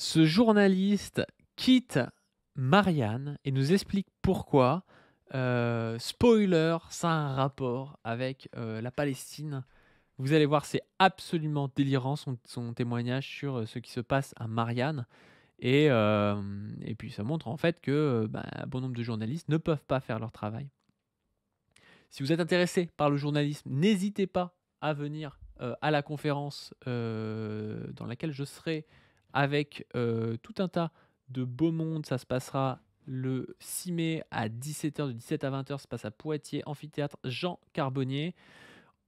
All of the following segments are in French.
Ce journaliste quitte Marianne et nous explique pourquoi. Spoiler, ça a un rapport avec, la Palestine. Vous allez voir, c'est absolument délirant son témoignage sur, ce qui se passe à Marianne et puis ça montre en fait que, bon nombre de journalistes ne peuvent pas faire leur travail. Si vous êtes intéressé par le journalisme, n'hésitez pas à venir, à la conférence, dans laquelle je serai avec, tout un tas de beau monde. Ça se passera le 6 mai à 17h, de 17 à 20h. Ça se passe à Poitiers, amphithéâtre Jean Carbonnier.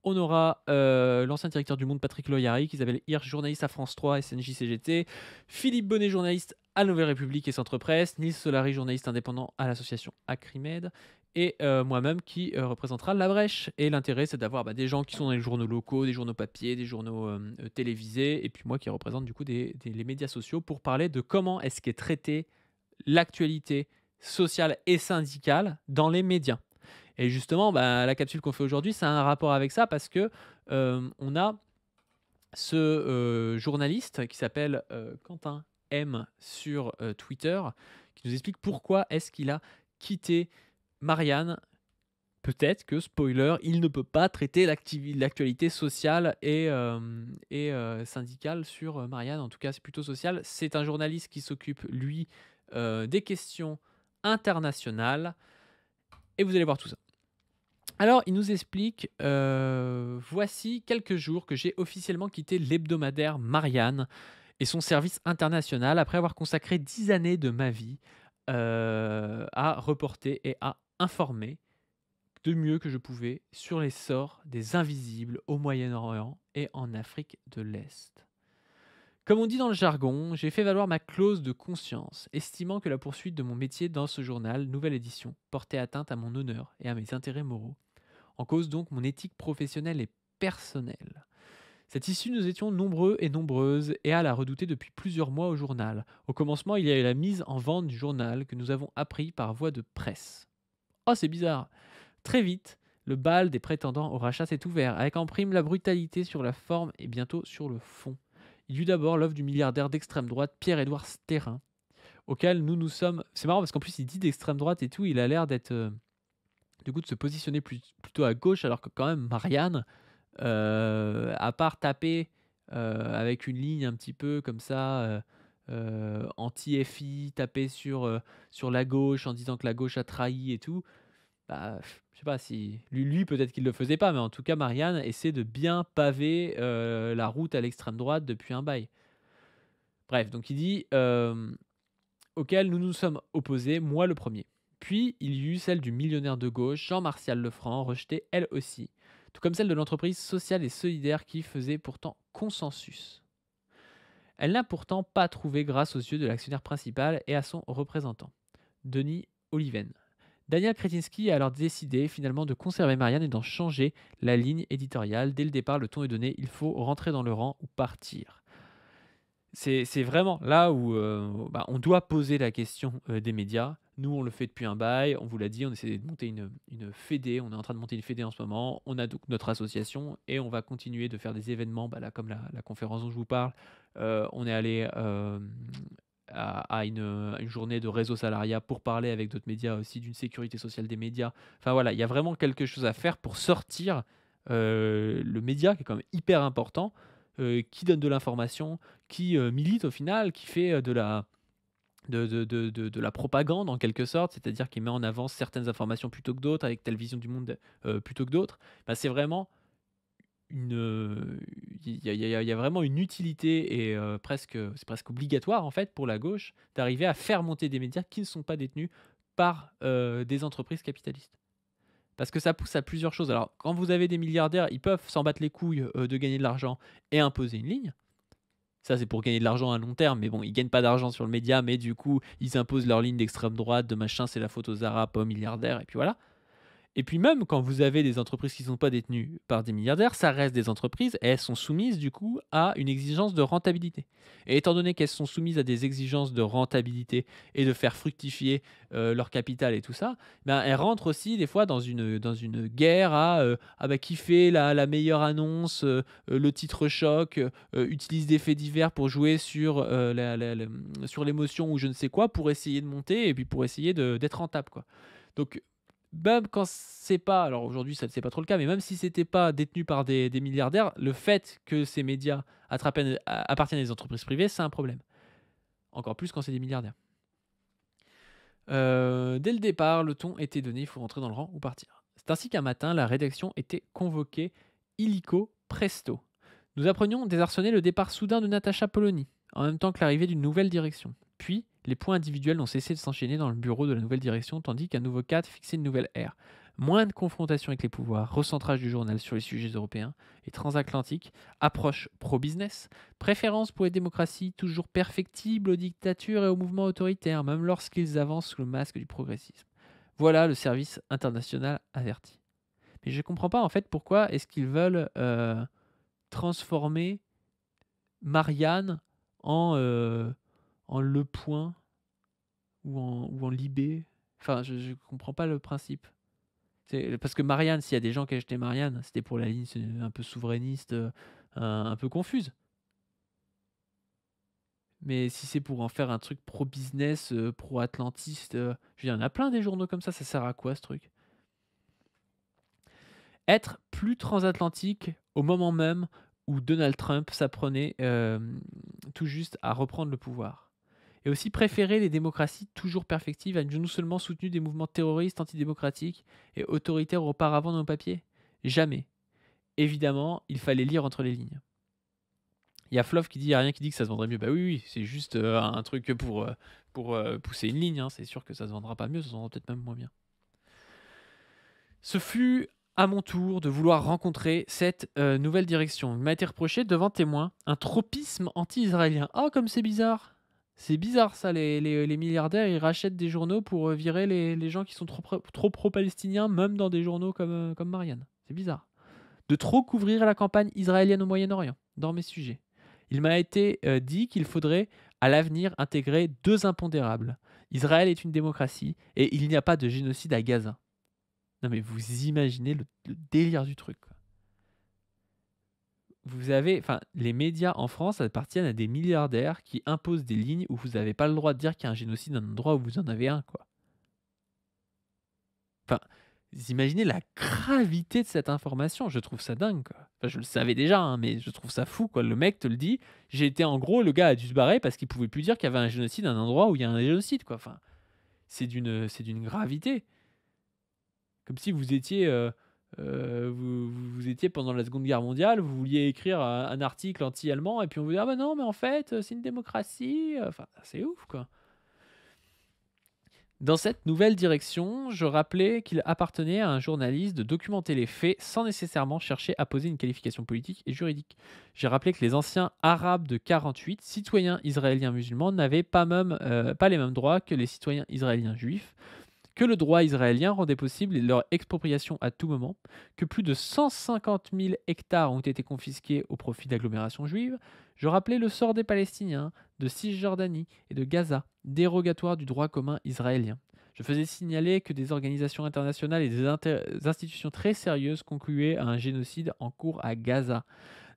On aura, l'ancien directeur du Monde, Patrick Loyari, qu'Isabelle Hirsch, journaliste à France 3 et CNJ-CGT, Philippe Bonnet, journaliste à Nouvelle République et Centre Presse, Nils Solary, journaliste indépendant à l'association Acrimed et moi-même qui, représentera La Brèche. Et l'intérêt, c'est d'avoir, des gens qui sont dans les journaux locaux, des journaux papier, des journaux, télévisés et puis moi qui représente du coup les médias sociaux pour parler de comment est-ce qu'est traitée l'actualité sociale et syndicale dans les médias. Et justement, la capsule qu'on fait aujourd'hui, ça a un rapport avec ça parce que, on a ce, journaliste qui s'appelle, Quentin M sur, Twitter, qui nous explique pourquoi est-ce qu'il a quitté Marianne. Peut-être que, spoiler, il ne peut pas traiter l'actualité sociale et syndicale sur, Marianne. En tout cas, c'est plutôt social. C'est un journaliste qui s'occupe, lui, des questions internationales et vous allez voir tout ça. Alors, il nous explique, voici quelques jours que j'ai officiellement quitté l'hebdomadaire Marianne et son service international après avoir consacré 10 années de ma vie, à reporter et à informer de mieux que je pouvais sur les sorts des invisibles au Moyen-Orient et en Afrique de l'Est. Comme on dit dans le jargon, j'ai fait valoir ma clause de conscience, estimant que la poursuite de mon métier dans ce journal, nouvelle édition, portait atteinte à mon honneur et à mes intérêts moraux. En cause donc mon éthique professionnelle et personnelle. Cette issue, nous étions nombreux et nombreuses et à la redouter depuis plusieurs mois au journal. Au commencement, il y a eu la mise en vente du journal que nous avons appris par voie de presse. Oh, c'est bizarre. Très vite, le bal des prétendants au rachat s'est ouvert, avec en prime la brutalité sur la forme et bientôt sur le fond. Il y eut d'abord l'œuvre du milliardaire d'extrême droite Pierre-Édouard Sterrin, auquel nous nous sommes... C'est marrant parce qu'en plus il dit d'extrême droite et tout, il a l'air d'être... du coup de se positionner plutôt à gauche, alors que quand même Marianne, à part taper, avec une ligne un petit peu comme ça, anti-FI, taper sur la gauche en disant que la gauche a trahi et tout, je sais pas si lui peut-être qu'il le faisait pas, mais en tout cas Marianne essaie de bien paver, la route à l'extrême droite depuis un bail. Bref, donc il dit, auquel nous nous sommes opposés, moi le premier. Puis il y eut celle du millionnaire de gauche, Jean-Martial Lefranc, rejetée elle aussi, tout comme celle de l'entreprise sociale et solidaire qui faisait pourtant consensus. Elle n'a pourtant pas trouvé grâce aux yeux de l'actionnaire principal et à son représentant, Denis Oliven. Daniel Kretinsky a alors décidé finalement de conserver Marianne et d'en changer la ligne éditoriale. Dès le départ, le ton est donné, il faut rentrer dans le rang ou partir. C'est vraiment là où, on doit poser la question, des médias. Nous, on le fait depuis un bail, on vous l'a dit, on essaie de monter une fédé, on est en train de monter une fédé en ce moment. On a donc notre association et on va continuer de faire des événements, là, comme la conférence dont je vous parle. On est allé, à une journée de réseau salariat pour parler avec d'autres médias aussi d'une sécurité sociale des médias. Enfin voilà, il y a vraiment quelque chose à faire pour sortir, le média qui est quand même hyper important, qui donne de l'information, qui, milite au final, qui fait, de la propagande en quelque sorte, c'est-à-dire qui met en avant certaines informations plutôt que d'autres, avec telle vision du monde, plutôt que d'autres. C'est vraiment il y a vraiment une utilité et c'est presque obligatoire en fait pour la gauche d'arriver à faire monter des médias qui ne sont pas détenus par, des entreprises capitalistes. Parce que ça pousse à plusieurs choses. Alors quand vous avez des milliardaires, ils peuvent s'en battre les couilles, de gagner de l'argent et imposer une ligne. Ça, c'est pour gagner de l'argent à long terme, mais bon, ils gagnent pas d'argent sur le média, mais du coup, ils imposent leur ligne d'extrême droite, de machin, c'est la faute aux Arabes, aux milliardaires, et puis voilà. Et puis même quand vous avez des entreprises qui ne sont pas détenues par des milliardaires, ça reste des entreprises et elles sont soumises du coup à une exigence de rentabilité. Et étant donné qu'elles sont soumises à des exigences de rentabilité et de faire fructifier leur capital et tout ça, ben, elles rentrent aussi des fois dans une guerre à ah bah, qui fait la meilleure annonce, le titre choc, utilise des faits divers pour jouer sur, sur l'émotion ou je ne sais quoi, pour essayer de monter et puis pour essayer d'être rentable, quoi. Donc même quand c'est pas, alors aujourd'hui ça c'est pas trop le cas, mais même si c'était pas détenu par des milliardaires, le fait que ces médias appartiennent à des entreprises privées, c'est un problème. Encore plus quand c'est des milliardaires. Dès le départ, le ton était donné, il faut rentrer dans le rang ou partir. C'est ainsi qu'un matin, la rédaction était convoquée illico presto. Nous apprenions désarçonner le départ soudain de Natacha Polony, en même temps que l'arrivée d'une nouvelle direction. Puis, les points individuels n'ont cessé de s'enchaîner dans le bureau de la nouvelle direction, tandis qu'un nouveau cadre fixait une nouvelle ère. Moins de confrontation avec les pouvoirs, recentrage du journal sur les sujets européens et transatlantiques, approche pro-business, préférence pour les démocraties toujours perfectibles aux dictatures et aux mouvements autoritaires, même lorsqu'ils avancent sous le masque du progressisme. Voilà le service international averti. Mais je ne comprends pas en fait pourquoi est-ce qu'ils veulent transformer Marianne en Le Point ou en Libé. Enfin, je ne comprends pas le principe. Parce que Marianne, s'il y a des gens qui achetaient Marianne, c'était pour la ligne un peu souverainiste, un peu confuse. Mais si c'est pour en faire un truc pro-business, pro-atlantiste, il y en a plein des journaux comme ça sert à quoi ce truc? Être plus transatlantique au moment même où Donald Trump s'apprenait tout juste à reprendre le pouvoir. Et aussi préférer les démocraties toujours perfectives à non seulement soutenu des mouvements terroristes, antidémocratiques et autoritaires auparavant dans nos papiers. Jamais. Évidemment, il fallait lire entre les lignes. Il y a Fluff qui dit, il n'y a rien qui dit que ça se vendrait mieux. Bah oui, c'est juste un truc pour pousser une ligne. Hein. C'est sûr que ça se vendra pas mieux, ça se vendra peut-être même moins bien. Ce fut à mon tour de vouloir rencontrer cette nouvelle direction. Il m'a été reproché devant témoins un tropisme anti-israélien. Oh, comme c'est bizarre! C'est bizarre ça, les milliardaires, ils rachètent des journaux pour virer les gens qui sont trop pro-palestiniens, même dans des journaux comme Marianne. C'est bizarre. De trop couvrir la campagne israélienne au Moyen-Orient, dans mes sujets. Il m'a été dit qu'il faudrait à l'avenir intégrer deux impondérables. Israël est une démocratie et il n'y a pas de génocide à Gaza. Non mais vous imaginez le délire du truc, quoi. Vous avez, enfin, les médias en France appartiennent à des milliardaires qui imposent des lignes où vous n'avez pas le droit de dire qu'il y a un génocide dans un endroit où vous en avez un, quoi. Enfin, vous imaginez la gravité de cette information, je trouve ça dingue, quoi. Enfin, je le savais déjà, hein, mais je trouve ça fou, quoi. Le mec te le dit, j'ai été en gros, le gars a dû se barrer parce qu'il pouvait plus dire qu'il y avait un génocide à un endroit où il y a un génocide, quoi. Enfin, c'est d'une gravité. Comme si vous étiez, vous étiez pendant la Seconde Guerre mondiale, vous vouliez écrire un article anti-allemand et puis on vous dit: «Ah bah non, mais en fait, c'est une démocratie», enfin, c'est ouf, quoi. Dans cette nouvelle direction, je rappelais qu'il appartenait à un journaliste de documenter les faits sans nécessairement chercher à poser une qualification politique et juridique. J'ai rappelé que les anciens arabes de 48, citoyens israéliens musulmans, n'avaient pas les mêmes droits que les citoyens israéliens juifs, que le droit israélien rendait possible leur expropriation à tout moment, que plus de 150 000 hectares ont été confisqués au profit d'agglomérations juives. Je rappelais le sort des Palestiniens, de Cisjordanie et de Gaza, dérogatoire du droit commun israélien. Je faisais signaler que des organisations internationales et des institutions très sérieuses concluaient à un génocide en cours à Gaza,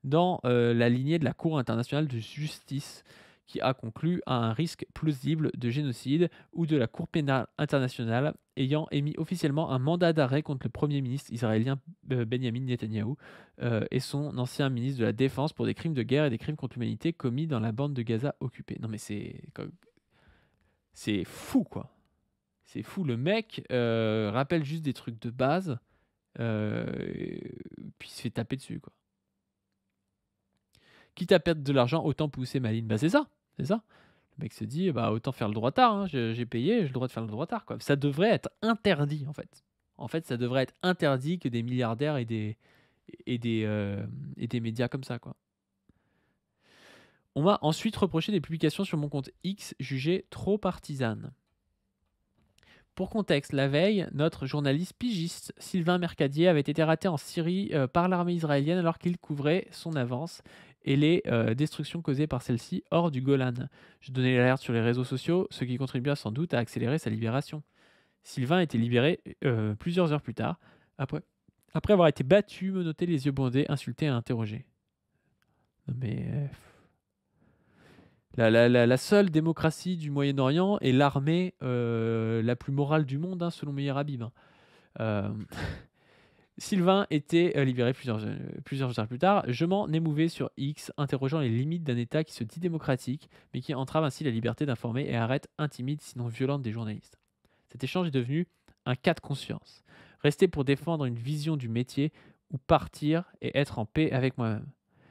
dans la lignée de la Cour internationale de justice, qui a conclu à un risque plausible de génocide, ou de la Cour pénale internationale ayant émis officiellement un mandat d'arrêt contre le Premier ministre israélien Benjamin Netanyahou et son ancien ministre de la Défense pour des crimes de guerre et des crimes contre l'humanité commis dans la bande de Gaza occupée. Non mais c'est fou, quoi. C'est fou. Le mec rappelle juste des trucs de base, puis il se fait taper dessus, quoi. Quitte à perdre de l'argent, autant pousser ma ligne. Bah c'est ça, c'est ça. Le mec se dit, bah autant faire le droitard, hein, j'ai payé, j'ai le droit de faire le droitard, quoi. Ça devrait être interdit, en fait. En fait, ça devrait être interdit que des milliardaires et des médias comme ça, quoi. On m'a ensuite reproché des publications sur mon compte X jugées trop partisanes. Pour contexte, la veille, notre journaliste pigiste Sylvain Mercadier avait été raté en Syrie par l'armée israélienne alors qu'il couvrait son avance et les destructions causées par celle-ci hors du Golan. Je donnais l'alerte sur les réseaux sociaux, ce qui contribua sans doute à accélérer sa libération. Sylvain a été libéré plusieurs heures plus tard, après avoir été battu, menotté, les yeux bandés, insulté et interrogé. Non mais... la seule démocratie du Moyen-Orient est l'armée la plus morale du monde, hein, selon Meir Habib. Sylvain était libéré plusieurs heures plus tard. Je m'en émouvais sur X, interrogeant les limites d'un État qui se dit démocratique, mais qui entrave ainsi la liberté d'informer et arrête intimide, sinon violente, des journalistes. Cet échange est devenu un cas de conscience. Rester pour défendre une vision du métier ou partir et être en paix avec moi-même.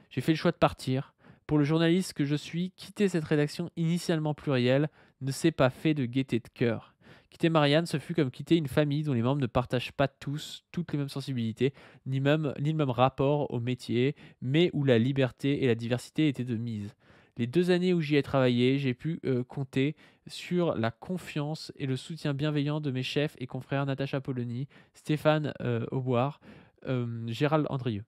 J'ai fait le choix de partir. Pour le journaliste que je suis, quitter cette rédaction initialement plurielle ne s'est pas fait de gaieté de cœur. Quitter Marianne, ce fut comme quitter une famille dont les membres ne partagent pas tous toutes les mêmes sensibilités, ni le même rapport au métier, mais où la liberté et la diversité étaient de mise. Les 2 années où j'y ai travaillé, j'ai pu compter sur la confiance et le soutien bienveillant de mes chefs et confrères Natacha Polony, Stéphane Auboire, Gérald Andrieux.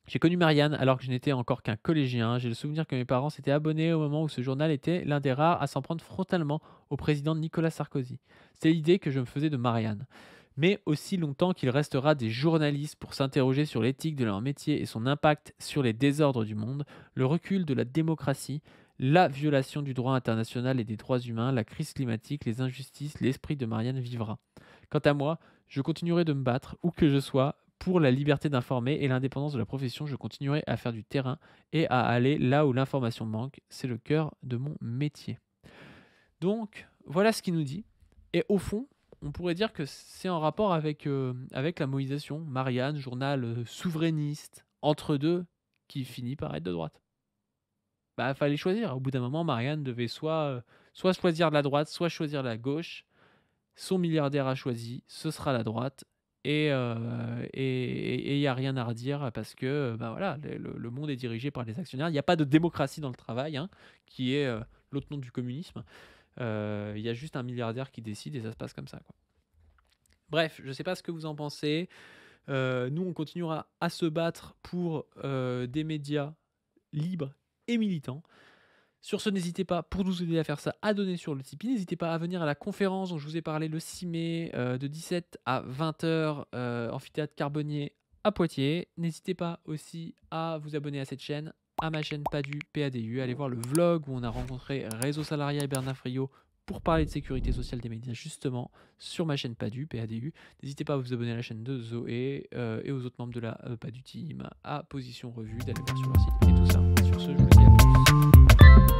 J'ai connu Marianne alors que je n'étais encore qu'un collégien. J'ai le souvenir que mes parents s'étaient abonnés au moment où ce journal était l'un des rares à s'en prendre frontalement au président Nicolas Sarkozy. C'est l'idée que je me faisais de Marianne. Mais aussi longtemps qu'il restera des journalistes pour s'interroger sur l'éthique de leur métier et son impact sur les désordres du monde, le recul de la démocratie, la violation du droit international et des droits humains, la crise climatique, les injustices, l'esprit de Marianne vivra. Quant à moi, je continuerai de me battre, où que je sois, pour la liberté d'informer et l'indépendance de la profession. Je continuerai à faire du terrain et à aller là où l'information manque. C'est le cœur de mon métier. Donc, voilà ce qu'il nous dit. Et au fond, on pourrait dire que c'est en rapport avec la mobilisation. Marianne, journal souverainiste, entre deux, qui finit par être de droite. Bah, fallait choisir. Au bout d'un moment, Marianne devait soit choisir la droite, soit choisir la gauche. Son milliardaire a choisi, ce sera la droite. Et il n'y a rien à redire parce que bah voilà, le monde est dirigé par les actionnaires. Il n'y a pas de démocratie dans le travail, hein, qui est l'autre nom du communisme. Il y a juste un milliardaire qui décide et ça se passe comme ça, quoi. Bref, je ne sais pas ce que vous en pensez. Nous, on continuera à se battre pour des médias libres et militants. Sur ce, n'hésitez pas, pour nous aider à faire ça, à donner sur le Tipeee. N'hésitez pas à venir à la conférence dont je vous ai parlé le 6 mai de 17 à 20h, amphithéâtre Carbonnier à Poitiers. N'hésitez pas aussi à vous abonner à cette chaîne, à ma chaîne Padu, PADU. Allez voir le vlog où on a rencontré Réseau Salariat et Bernard Friot pour parler de sécurité sociale des médias, justement, sur ma chaîne Padu, PADU. N'hésitez pas à vous abonner à la chaîne de Zoé et aux autres membres de la Padu Team, à Position Revue, d'aller voir sur leur site et tout ça. Sur ce, je vous dis à plus.